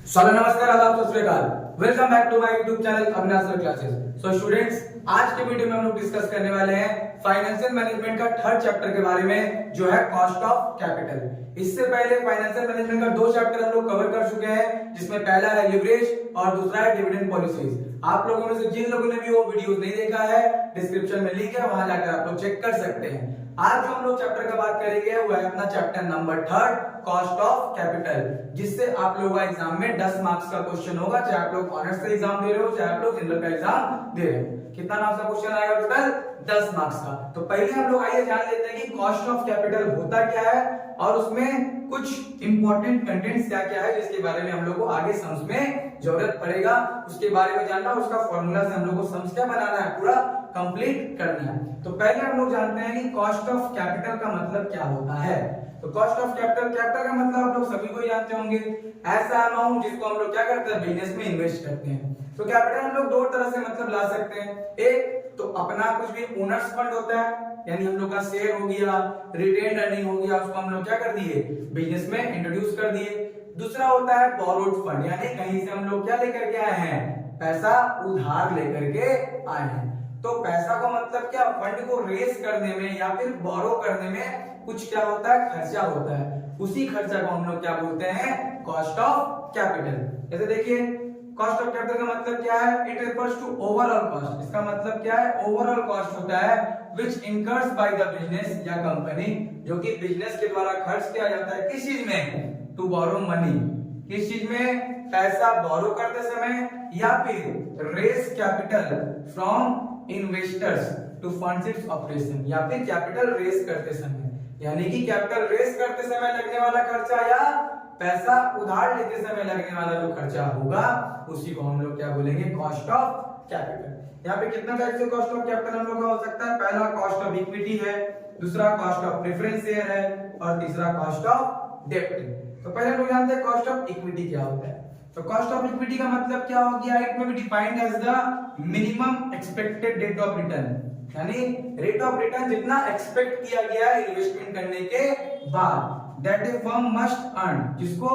नमस्कार, आदाब, सत श्री अकाल। Welcome back to my YouTube channel Avinash sir classes. So students, आज के वीडियो में हम लोग डिस्कस करने वाले हैं फाइनेंशियल मैनेजमेंट का थर्ड चैप्टर के बारे में, जो है कॉस्ट ऑफ कैपिटल। इससे पहले फाइनेंशियल मैनेजमेंट का दो चैप्टर हम लोग कवर कर चुके हैं, जिसमें पहला है लिवरेज और दूसरा है डिविडेंड पॉलिसीज। आप लोगों में से जिन लोगों ने भी वो वीडियोस नहीं देखा है, डिस्क्रिप्शन में लिंक है, वहां जाकर आप लोग चेक कर सकते हैं। आज जो हम लोग चैप्टर का बात करेंगे वो है अपना chapter number third, cost of capital, जिससे आप लोगों का एग्जाम में 10 मार्क्स का क्वेश्चन होगा, चाहे आप लोग ऑनर्स का एग्जाम दे रहे हो, चाहे आप लोग जनरल का एग्जाम दे रहे हो। कितना मार्क्स का क्वेश्चन आएगा टोटल? 10 मार्क्स का। तो पहले हम लोग आइए जान लेते हैं कि कॉस्ट ऑफ कैपिटल होता क्या है और उसमें कुछ इंपॉर्टेंट कंटेंट्स क्या क्या है, जिसके बारे में हम लोग को आगे सम्स में जरूरत पड़ेगा। उसके बारे में जानना, उसका फॉर्मूला से हम लोग को सम्स क्या बनाना है, पूरा कंप्लीट करना है। तो पहले हम लोग जानते हैं कि कॉस्ट ऑफ कैपिटल का मतलब क्या होता है। तो कॉस्ट ऑफ कैपिटल का मतलब आप लोग सभी को जानते होंगे, ऐसा अमाउंट जिसको हम लोग क्या करते हैं, बिजनेस में इन्वेस्ट करते हैं। तो कैपिटल हम लोग दो तरह से मतलब ला सकते हैं। एक तो अपना कुछ भी ओनर्स फंड होता है, यानी हम लोग का शेयर हो गया, रिटेन अर्निंग हो गया, उसको हम लोग क्या कर दिए, बिजनेस में इंट्रोड्यूस कर दिए। दूसरा होता है बोरोड फंड, यानी कहीं से हम लोग क्या लेकर के आए हैं, पैसा उधार लेकर के आए हैं। तो पैसा का मतलब क्या, फंड को रेस करने में या फिर बोरो करने में कुछ क्या होता है, खर्चा होता है। उसी खर्चा को हम लोग क्या बोलते हैं, कॉस्ट ऑफ कैपिटल। जैसे देखिए, कॉस्ट ऑफ कैपिटल का मतलब क्या है, it refers to overall cost. इसका मतलब क्या है, ओवरऑल कॉस्ट होता है which incurs by the business या कंपनी, जो कि बिजनेस के द्वारा खर्च किया जाता है किस चीज में, टू बोरो मनी, किस चीज में, पैसा बोरो करते समय, या फिर raise capital from investors to fund its operation, या फिर कैपिटल रेस करते समय, यानी कि कैपिटल रेस करते समय लगने वाला खर्चा या पैसा उधार लेते समय लगने वाला जो खर्चा होगा, उसी को हम लोग क्या बोलेंगे, कॉस्ट ऑफ कैपिटल। यहाँ पे कितना टाइप से कॉस्ट ऑफ कैपिटल हम लोग का हो सकता है, पहला कॉस्ट ऑफ इक्विटी है, दूसरा कॉस्ट ऑफ प्रेफरेंस शेयर है, और तीसरा कॉस्ट ऑफ डेब्ट। तो पहले हम लोग जानते हैं कॉस्ट ऑफ इक्विटी क्या होता है। तो कॉस्ट ऑफ इक्विटी का मतलब क्या हो गया, it may be defined as the minimum expected rate of return, यानी रेट ऑफ रिटर्न जितना एक्सपेक्ट किया गया है इन्वेस्टमेंट करने के बाद, that a firm must earn, जिसको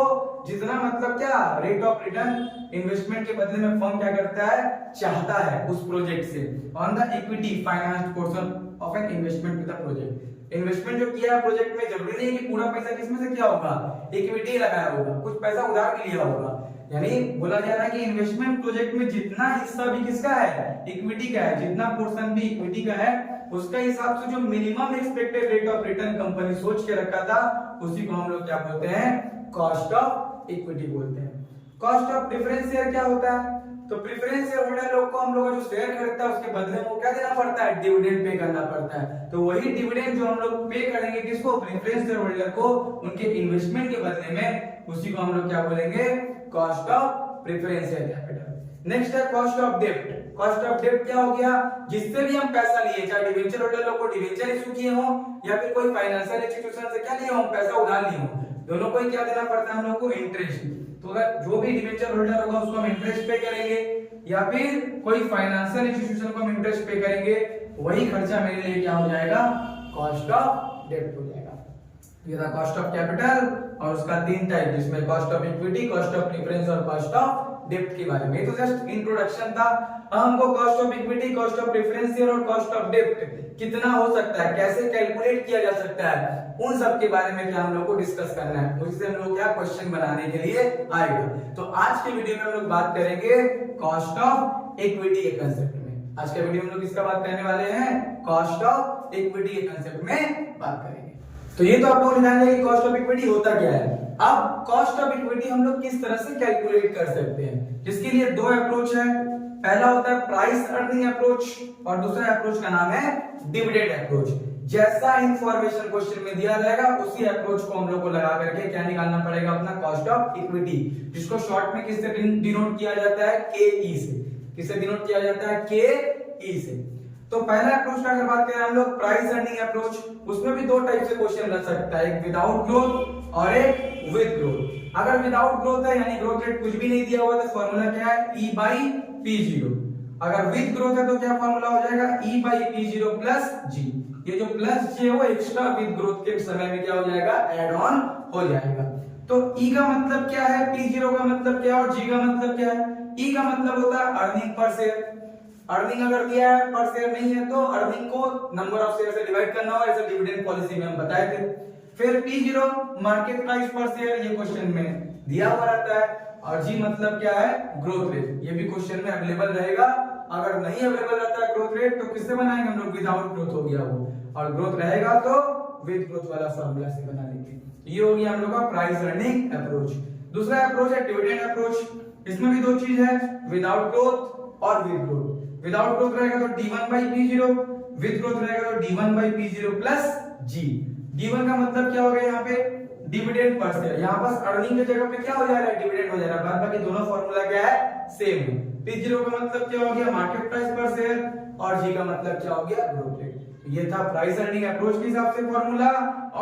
जितना मतलब क्या, रेट ऑफ रिटर्न इन्वेस्टमेंट के बदले में फर्म क्या करता है, चाहता है उस प्रोजेक्ट से, on the equity financed portion of an investment with the project. Investment जो किया है प्रोजेक्ट में, जरूरी नहीं है कि पूरा पैसा किसमें से क्या होगा, इक्विटी लगाया होगा, कुछ पैसा उधार भी लिया होगा। यानी बोला जा रहा है कि इन्वेस्टमेंट प्रोजेक्ट में जितना हिस्सा भी किसका है, इक्विटी का है, जितना पोर्शन भी इक्विटी का है, उसका हिसाब से जो minimum expected rate of return company सोच के रखा था, उसी को हम लोग क्या बोलते हैं, कॉस्ट ऑफ इक्विटी बोलते हैं। कॉस्ट ऑफ प्रेफरेंस शेयर क्या होता है, तो प्रेफरेंस शेयर होल्डर लोग को हम लोग जो शेयर खरीदता है उसके बदले में क्या देना पड़ता है, डिविडेंड पे करना पड़ता है। तो वही डिविडेंड जो हम लोग पे करेंगे किसको, प्रेफरेंस शेयर होल्डर को, उनके इन्वेस्टमेंट के बदले में, उसी को हम लोग क्या बोलेंगे, cost of preference share capital. Next है कॉस्ट ऑफ डेब्ट। कॉस्ट ऑफ डेब्ट क्या हो गया, जिससे भी हम पैसा लिए, चाहे डिवेंचर होल्डर लोग को डिवेंचर इशू किए हो, या फिर कोई फाइनेंशियल इंस्टीट्यूशन से क्या लिए हो, पैसा उधार लिए हो, दोनों को ही क्या देना पड़ता है हम लोग को, इंटरेस्ट। तो अगर जो भी डिवेंचर होल्डर होगा उसको हम इंटरेस्ट पे करेंगे, या फिर कोई फाइनेंशियल इंस्टीट्यूशन को हम इंटरेस्ट पे करेंगे, वही खर्चा मेरे लिए क्या हो जाएगा, कॉस्ट ऑफ डेब्ट हो जाएगा। ये था कॉस्ट ऑफ कैपिटल, और उसका तीन टाइप, जिसमें cost of equity, cost of preference और कॉस्ट ऑफ डेब्ट के बारे में। ये तो जस्ट इंट्रोडक्शन था। हमको cost of equity, cost of preference share और कॉस्ट ऑफ डेब्ट कितना हो सकता है, कैसे कैलकुलेट किया जा सकता है, उन सब के बारे में क्या हम लोग को डिस्कस करना है, उससे हम लोग क्या क्वेश्चन बनाने के लिए आएगा। तो आज के वीडियो में हम लोग बात करेंगे कॉस्ट ऑफ इक्विटी के कांसेप्ट में। आज के वीडियो में हम लोग किसका बात करने वाले हैं, कॉस्ट ऑफ इक्विटी के कांसेप्ट में बात करेंगे। तो ये तो आप लोग जान लेंगे कॉस्ट ऑफ इक्विटी होता क्या है। अब कॉस्ट ऑफ इक्विटी हम लोग किस तरह से कैलकुलेट कर सकते हैं, जिसके लिए दो अप्रोच है। पहला होता है प्राइस अर्निंग अप्रोच, और दूसरा अप्रोच का नाम है डिविडेंड अप्रोच। जैसा इंफॉर्मेशन क्वेश्चन में दिया जाएगा, उसी अप्रोच को हम लोग को लगा करके क्या निकालना पड़ेगा, अपना कॉस्ट ऑफ इक्विटी, जिसको शॉर्ट में किससे डिनोट किया जाता है, के ई से। किससे डिनोट किया जाता है, के ई से। तो पहला अप्रोच का अगर बात करें हम लोग, प्राइस अर्निंग अप्रोच, उसमें भी दो टाइप से क्वेश्चन लग सकता है, एक विदाउट ग्रोथ और एक विद ग्रोथ। अगर विदाउट ग्रोथ है, यानी ग्रोथ रेट कुछ भी नहीं दिया हुआ, तो फॉर्मूला क्या है, E by P0। अगर विद ग्रोथ है तो क्या फॉर्मूला हो जाएगा, E by P0 plus G। ये जो प्लस G है वो एक्स्ट्रा विद ग्रोथ के समय में क्या हो जाएगा, एड ऑन हो जाएगा। तो ई का मतलब क्या है, P0 का मतलब क्या है और जी का मतलब क्या है। ई का मतलब होता है अर्निंग पर शेयर। अर्निंग अगर दिया है पर शेयर नहीं है तो अर्निंग को नंबर ऑफ शेयर से डिवाइड करना होगा, ऐसे डिविडेंड पॉलिसी में हम बताए थे। फिर P0 मार्केट प्राइस पर शेयर, ये क्वेश्चन में दिया हुआ रहता है। और जी मतलब क्या है, ग्रोथ रेट, ये भी क्वेश्चन में अवेलेबल रहेगा। अगर नहीं अवेलेबल रहता है ग्रोथ रेट तो किससे बनाएंगे हम लोग, विदाउट ग्रोथ हो गया वो, और ग्रोथ रहेगा तो विद ग्रोथ वाला फार्मूला से बना लेंगे। ये हो गया हम लोग का प्राइस अर्निंग अप्रोच। दूसरा अप्रोच है डिविडेंड अप्रोच। इसमें भी दो चीज है, विदाउट ग्रोथ और विद ग्रोथ। विदाउट ग्रोथ रहेगा तो D1/P0, विद ग्रोथ रहेगा तो D1/P0 प्लस G। D1 का मतलब क्या हो गया यहाँ पे, डिविडेंड पर शेयर। यहाँ पास अर्निंग की जगह पे क्या हो जा रहा है, डिविडेंड हो जा रहा है। बाद बाकी दोनों फार्मूला क्या है, सेम है। P0 का मतलब क्या हो गया, मार्केट प्राइस पर शेयर, और G का मतलब क्या हो गया, ग्रोथ रेट। ये था प्राइस अर्निंग अप्रोच के हिसाब से फार्मूला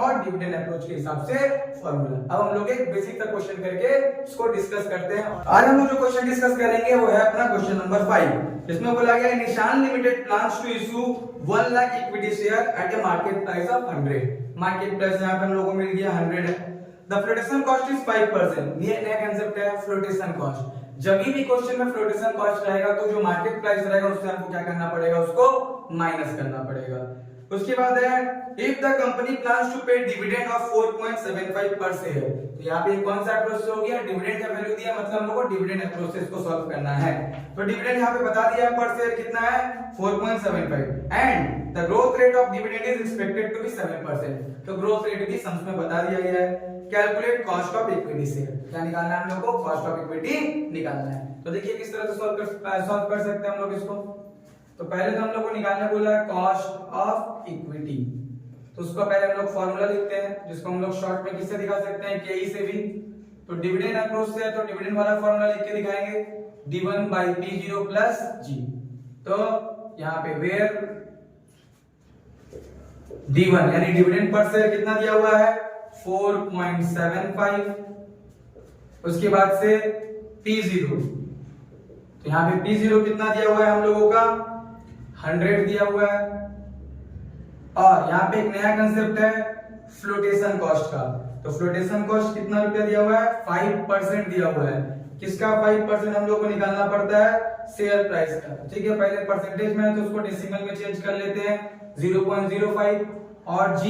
और डिविडेंड अप्रोच के हिसाब से फार्मूला। अब हम लोग एक बेसिक सा क्वेश्चन करके इसको डिस्कस करते हैं। आज हम लोग जो क्वेश्चन डिस्कस करेंगे वो है अपना क्वेश्चन नंबर 5। इसमें बोला गया Nishan limited plans to issue 1 lakh equity share at a market price of 100। Market price यहाँ पे हम लोगों को मिल गया 100 है। The flotation cost is 5%। ये नया कांसेप्ट है फ्लोटेशन कॉस्ट। जब भी क्वेश्चन में फ्लोटेशन कॉस्ट रहेगा तो जो मार्केट प्राइस रहेगा उससे हमको क्या करना पड़ेगा, उसको माइनस करना पड़ेगा। उसके बाद है if the company plans to pay dividend of 4.75 per share. तो यहाँ पे कौन सा अप्रोच हो गया, डिविडेंड का वैल्यू दिया, मतलब हम लोग को डिविडेंड अप्रोच से इसको सॉल्व करना है। तो डिविडेंड यहाँ पे बता दिया पर शेयर कितना है, 4.75, and the growth rate of dividend is expected to be 7%। तो ग्रोथ रेट भी सम्स में बता दिया गया है। Calculate cost of equity share, क्या निकालना है हम लोग को, कॉस्ट ऑफ इक्विटी निकालना है। तो देखिए किस तरह से सॉल्व कर सकते हैं हम लोग इसको। तो पहले तो हम लोग को निकालने बोला है कॉस्ट ऑफ इक्विटी। तो उसको पहले हम लोग फॉर्मूला लिखते हैं, जिसको हम लोग शॉर्ट में किससे दिखा सकते हैं, केई से भी। तो डिविडेंड अप्रोच से है तो डिविडेंड वाला फॉर्मूला लिख के दिखाएंगे, D1/P0 प्लस G। तो यहाँ पे वेयर D1 यानी डिविडेंड पर शेयर कितना दिया हुआ है, 4.75। उसके बाद से P0, तो यहाँ पे P0 कितना दिया हुआ है हम लोगों का, 100 दिया हुआ है। और यहाँ पे एक नया कंसेप्ट है फ्लोटेशन कॉस्ट का। तो फ्लोटेशन कॉस्ट कितना रुपया दिया हुआ है, 5% दिया हुआ है। किसका 5% हम लोग को निकालना पड़ता है, शेयर प्राइस का। ठीक है, पहले परसेंटेज में है तो उसको डेसिमल में चेंज कर लेते हैं, 0.05। और G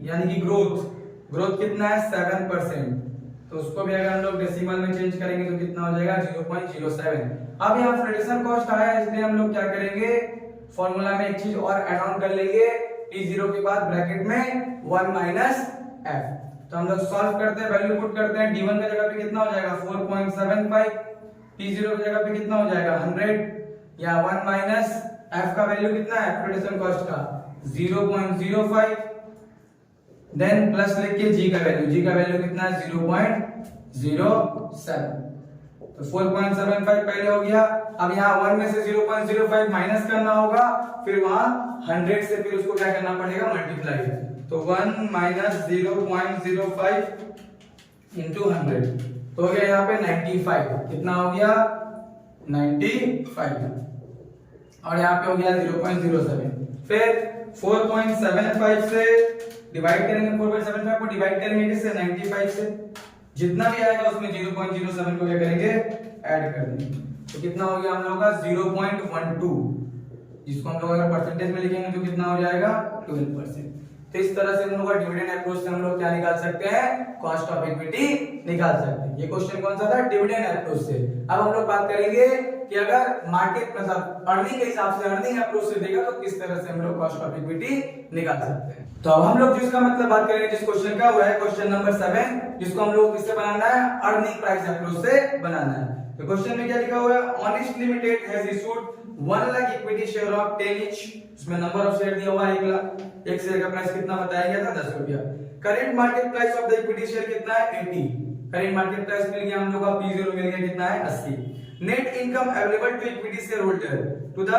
यानी कि ग्रोथ कितना है, 7%। तो उसको भी अगर हम लोग डेसिमल में चेंज करेंगे तो कितना हो जाएगा, 0.07। अब यहाँ फ्लोटेशन कॉस्ट आया है, इसलिए हम लोग क्या करेंगे, फॉर्मूला में एक चीज और ऐड ऑन कर लेंगे, P0 के बाद ब्रैकेट में 1 माइनस F। तो हम लोग सॉल्व करते हैं, वैल्यू पुट करते हैं। D1 का जगह पे कितना हो जाएगा, 4.75। P0 की जगह पे कितना हो जाएगा, 100, या 1 माइनस F का वैल्यू कितना है फ्लोटेशन कॉस्ट का, 0.05। देन प्लस लिख के G का वैल्यू कितना है, 0.07। तो 4.75 पहले हो गया। अब यहाँ 1 में से 0.05 माइनस करना होगा, फिर वहां 100 से फिर उसको क्या करना पड़ेगा, मल्टीप्लाई। तो 1 माइनस 0.05 इंटू 100, तो हो गया यहाँ पे 95। कितना हो गया, 95। और यहाँ पे हो गया 0.07। फिर 4.75 से डिवाइड करेंगे, 4.75 को डिवाइड करेंगे किससे, 95 से। जितना भी आएगा उसमें 0.07 को क्या करेंगे, ऐड कर देंगे। तो कितना हो गया हम लोगों का, 0.12। जिसको हम लोग अगर परसेंटेज में लिखेंगे तो कितना हो जाएगा, 12%। तो इस तरह से हम लोग डिविडेंड अप्रोच से हम लोग क्या निकाल सकते हैं, कॉस्ट ऑफ इक्विटी निकाल सकते हैं। ये क्वेश्चन कौन सा था, डिविडेंड अप्रोच से। अब हम लोग बात करेंगे कि अगर मार्केट मतलब अर्निंग के हिसाब से, अर्निंग अप्रोच से देगा तो किस तरह से हम लोग कॉस्ट ऑफ इक्विटी निकाल सकते हैं। तो अब हम लोग जिसका मतलब बात करेंगे जिस क्वेश्चन का, वो है क्वेश्चन नंबर 7, जिसको हम लोग किससे बनाना है, अर्निंग प्राइस अप्रोच से बनाना है। तो क्वेश्चन में क्या लिखा हुआ है, honest limited has issued 1 lakh equity share of 10 each. इसमें नंबर ऑफ शेयर दिया हुआ है 1 लाख। एक शेयर का प्राइस कितना बताया गया था, 10 रुपया। Current market price of the equity share कितना है, 80। करंट मार्केट प्राइस मिल गया हम लोग का, P0 मिल गया कितना है, 80। Net income available to equity share holder to the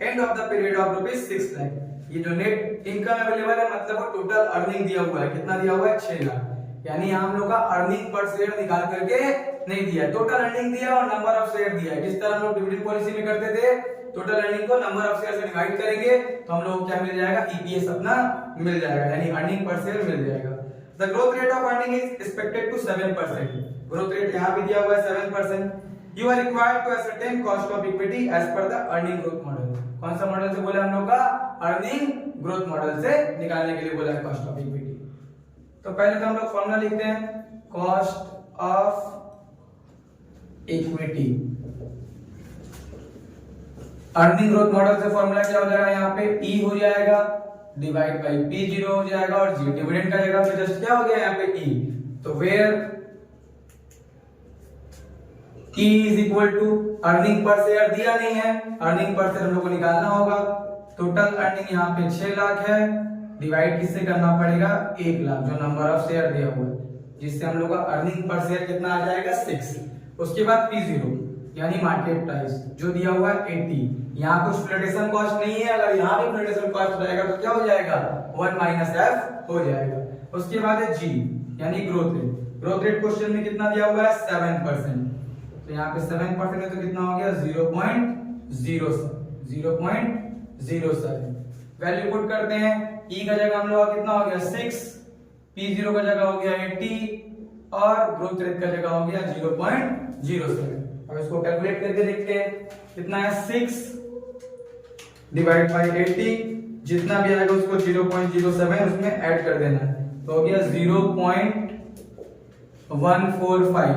end of the period of ₹6 lakh. ये जो नेट इनकम अवेलेबल है मतलब टोटल अर्निंग दिया हुआ है, कितना दिया हुआ है, 6 लाख। यानी हम लोग का अर्निंग पर शेयर निकाल करके नहीं दिया है, टोटल अर्निंग दिया और नंबर ऑफ शेयर दिया है। जिस तरह हम लोग डिविडेंड पॉलिसी में करते थे, टोटल अर्निंग को नंबर ऑफ शेयर से डिवाइड करेंगे तो हम लोग क्या मिल जाएगा, ईपीएस अपना मिल जाएगा, यानी अर्निंग पर शेयर मिल जाएगा। The growth rate of earning is expected to 7%। Growth rate यहां भी दिया हुआ है 7%। You are required to ascertain cost of equity as per the earning growth model. कौन सा मॉडल से बोला हम लोग का? अर्निंग ग्रोथ मॉडल से निकालने के लिए बोला है कॉस्ट ऑफ इक्विटी। तो पहले तो हम लोग फॉर्मूला लिखते हैं, cost of equity. Earning growth model से फॉर्मूला क्या हो जाएगा? यहाँ पे E हो जाएगा डिवाइड बाई P0 हो जाएगा और G डिविडेंड का जगह पे जस्ट क्या हो गया यहाँ पे E। तो where E is equal to earning per share दिया नहीं है, अर्निंग पर शेयर हम लोग को निकालना होगा। टोटल अर्निंग यहाँ पे 6 लाख है, डिवाइड किससे करना पड़ेगा? 1 लाख जो नंबर ऑफ शेयर दिया हुआ है, जिससे हम लोग का अर्निंग पर शेयर कितना आ जाएगा? 6। उसके बाद P0 यानी मार्केट प्राइस जो दिया हुआ है 80। यहाँ कुछ फ्लोटेशन कॉस्ट नहीं है, अगर यहाँ भी फ्लोटेशन कॉस्ट रहेगा तो क्या हो जाएगा? 1 माइनस एफ हो जाएगा। उसके बाद है G यानी growth rate. Growth rate question में कितना दिया हुआ है? 7%। तो यहाँ पे 7% है तो कितना हो गया? 0.07। वैल्यू पुट करते हैं, E का जगह हम लोग कितना हो गया? 6, P0 का जगह हो गया 80 और ग्रोथ रेट का जगह हो गया 0.07। अब इसको कैलकुलेट करके देखते हैं कितना है? 6 डिवाइड बाई 80, जितना भी आएगा उसको 0.07 उसमें ऐड कर देना है, तो हो गया 0.145।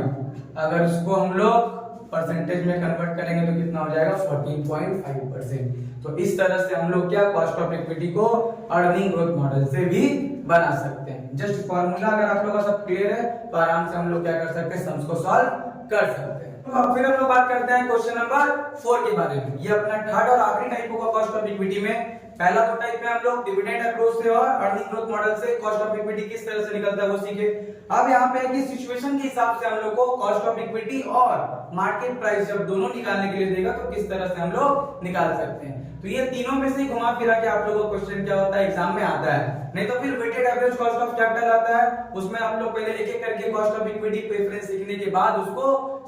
अगर उसको हम लोग परसेंटेज में कन्वर्ट करेंगे तो कितना हो जाएगा? 14.5%। तो इस तरह से हम लोग क्या कॉस्ट ऑफ इक्विटी को अर्निंग ग्रोथ मॉडल से भी बना सकते हैं। जस्ट फॉर्मूला अगर आप लोगों का सब क्लियर है तो आराम से हम लोग क्या कर सकते हैं? सम्स को सॉल्व कर सकते हैं। तो अब फिर हम लोग बात करते हैं क्वेश्चन नंबर 4 के बारे में। ये अपना थर्ड और आखिरी टाइप होगा कॉस्ट ऑफ इक्विटी में। पहला दो टाइप में हम लोग डिविडेंड अप्रोच से और अर्निंग ग्रोथ मॉडल से कॉस्ट ऑफ इक्विटी किस तरह से निकलता है वो सीखे। अब यहाँ पे है कि सिचुएशन के हिसाब से हम लोग को कॉस्ट ऑफ इक्विटी और मार्केट प्राइस जब दोनों निकालने के लिए देगा तो किस तरह से हम लोग निकाल सकते हैं। तो ये तीनों में से घुमा फिरा के आप लोगों को क्वेश्चन क्या होता है? एग्जाम में आता है, नहीं तो फिर weighted average cost of capital आता है। उसमें आप लोग पहले एक एक करके कॉस्ट ऑफ इक्विटी प्रेफरेंस सीखने के बाद उसको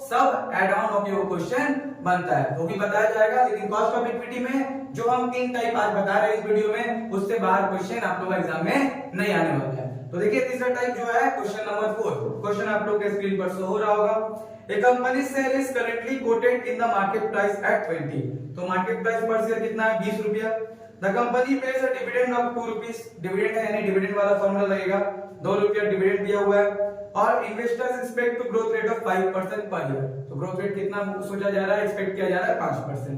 सब ऐड ऑन होके वो क्वेश्चन बनता है, वो भी बताया जाएगा। लेकिन कॉस्ट ऑफ इक्विटी में जो हम 3 टाइप आज बता रहे हैं इस वीडियो में, उससे बाहर क्वेश्चन आप लोग एग्जाम में नहीं आने वाला है। तो देखिए तीसरा टाइप जो है क्वेश्चन नंबर 4। क्वेश्चन आप लोग के स्क्रीन पर शो हो रहा होगा। A company share is currently quoted in the market price at 20। तो मार्केट प्राइस पर शेयर कितना है? 20 रुपया। The company pays a dividend of 2 rupees। Dividend है यानी डिविडेंड वाला फॉर्मूला लगेगा, 2 रुपया डिविडेंड दिया हुआ है। और investors expect to growth rate of 5% per year. तो ग्रोथ रेट कितना सोचा जा रहा है? एक्सपेक्ट किया जा रहा है 5%।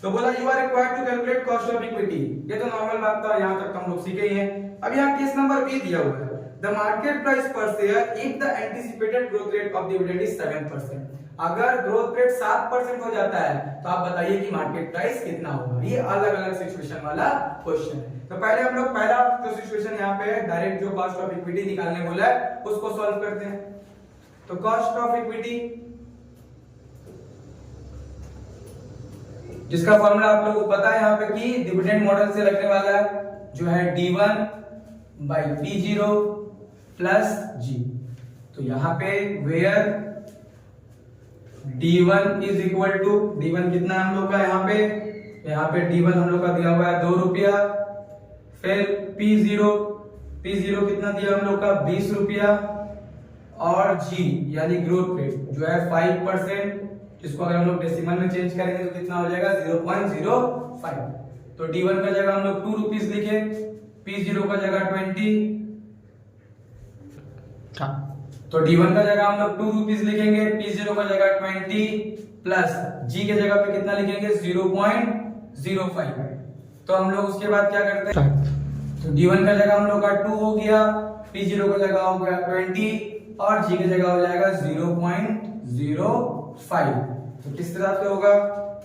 तो बोला you are required to calculate cost of equity. ये तो नॉर्मल बात था, यहां तक हम लोग सीखे ही हैं। अब यहां केस नंबर बी दिया हुआ है, द मार्केट प्राइस पर share if the anticipated growth rate of dividend is 7%। अगर ग्रोथ रेट 7% हो जाता है तो आप बताइए कि मार्केट प्राइस कितना होगा। ये अलग अलग सिचुएशन वाला क्वेश्चन है। तो पहले हम लोग पहला जो सिचुएशन यहाँ पे है डायरेक्ट जो कॉस्ट ऑफ इक्विटी निकालने बोला है उसको सॉल्व करते हैं। तो कॉस्ट ऑफ इक्विटी जिसका फॉर्मूला आप लोगों को पता है यहाँ पे कि डिविडेंड मॉडल से लगने वाला है जो है D1 by P0 plus G। तो यहाँ पे where D1 is equal to, D1 कितना है हम लोग का? यहाँ पे D1 हम लोग का दिया हुआ है 2 रुपया। फिर P0 कितना दिया हम लोग का? 20 रुपया। और G यानी ग्रोथ रेट जो है 5%, जिसको अगर हम लोग डेसिमल में चेंज करेंगे तो कितना हो जाएगा? 0.05। तो D1 का जगह हम लोग 2 रुपीज लिखे, P0 का जगह 20। तो D1 का जगह हम लोग 2 रुपीज लिखेंगे, P0 का जगह 20 प्लस G के जगह पे कितना लिखेंगे? 0.05। तो हम लोग उसके बाद क्या करते हैं? तो D1 का जगह हम लोग का 2 हो गया, P0 का जगह हो गया 20 और G की जगह हो जाएगा 0.05। तो किस तरह से होगा?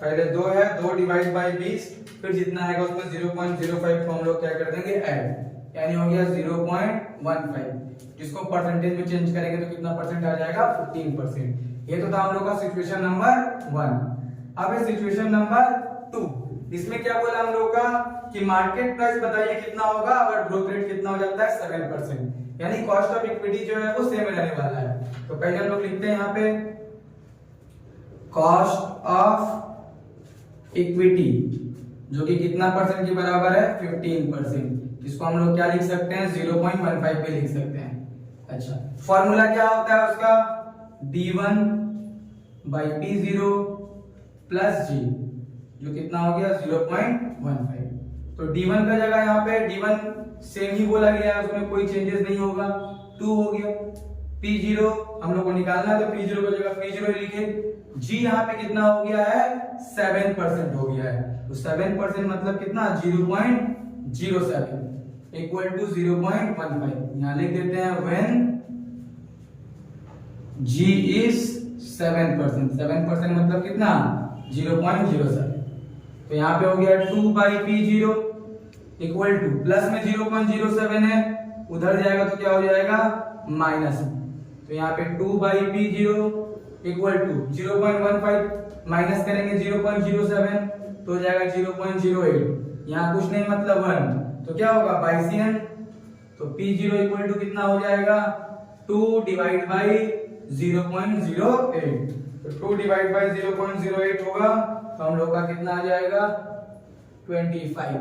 पहले 2 है, 2 डिवाइड बाई 20, फिर जितना आएगा उसमें 0.05 को हम लोग क्या कर देंगे? ऐड, यानी हो गया 0.15। जिसको परसेंटेज में चेंज करेंगे तो कितना परसेंट आ जाएगा? 15%। ये तो था हम लोग का सिचुएशन नंबर 1। अब है सिचुएशन नंबर 2। इसमें क्या बोला हम लोग का कि मार्केट प्राइस बताइए कितना होगा अगर ग्रोथ रेट कितना हो जाता है? 7%। यानी कॉस्ट ऑफ इक्विटी जो है वो सेम रहने वाला है। तो पहले हम लोग लिखते हैं यहाँ पे कॉस्ट ऑफ इक्विटी जो कि कितना परसेंट के बराबर है? 15%। इसको हम लोग क्या लिख सकते हैं? 0.15 पे लिख सकते हैं। अच्छा, फॉर्मूला क्या होता है उसका? d1 by p0 plus g, जो कितना हो गया 0.15। तो d1 का जगह यहाँ पे d1 सेम ही बोला गया है, उसमें कोई चेंजेस नहीं होगा, 2 हो गया। p0 हम लोग को निकालना है तो p0 की जगह p0 लिखे। g यहाँ पे कितना हो गया है? 7% हो गया है। तो 7% मतलब कितना? 0.07 इक्वल टू 0.15। यहाँ लिख देते हैं व्हेन g इज 7%। 7% मतलब कितना? 0.07। तो यहाँ पे हो गया 2 by p0 equal to, plus में 0.07 है, उधर जाएगा तो क्या हो जाएगा? माइनस में। तो यहाँ पे 2 by p0 equal to 0.15, minus करेंगे 0.07 तो हो जाएगा 0.08। यहाँ कुछ नहीं मतलब 1, तो क्या होगा? बाइसियन। तो p0 इक्वल टू कितना हो जाएगा? 2 डिवाइड बाई 0.08। तो 2 डिवाइड बाई 0.08 होगा, तो हम लोग का कितना आ जाएगा? 25।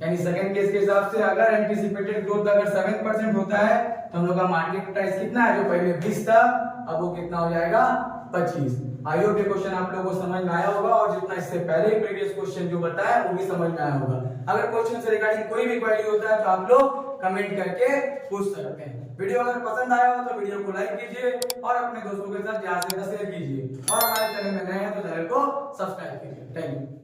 यानी सेकंड केस के हिसाब से अगर एंटिसिपेटेड ग्रोथ अगर 7% होता है तो हम लोग का मार्केट प्राइस कितना है? जो पहले 20 था, अब वो कितना हो जाएगा? 25। आई होप ये क्वेश्चन आप लोगों को समझ में आया होगा, और जितना इससे पहले प्रीवियस क्वेश्चन जो बताया वो भी समझ में आया होगा। अगर क्वेश्चन से रिगार्डिंग कोई भी क्वेरी होता है तो आप लोग कमेंट करके पूछ सकते हैं। वीडियो अगर पसंद आया हो तो वीडियो को लाइक कीजिए और अपने दोस्तों के साथ ज्यादा से ज्यादा शेयर कीजिए, और हमारे चैनल में नए हैं तो चैनल को सब्सक्राइब कीजिए। Thank you.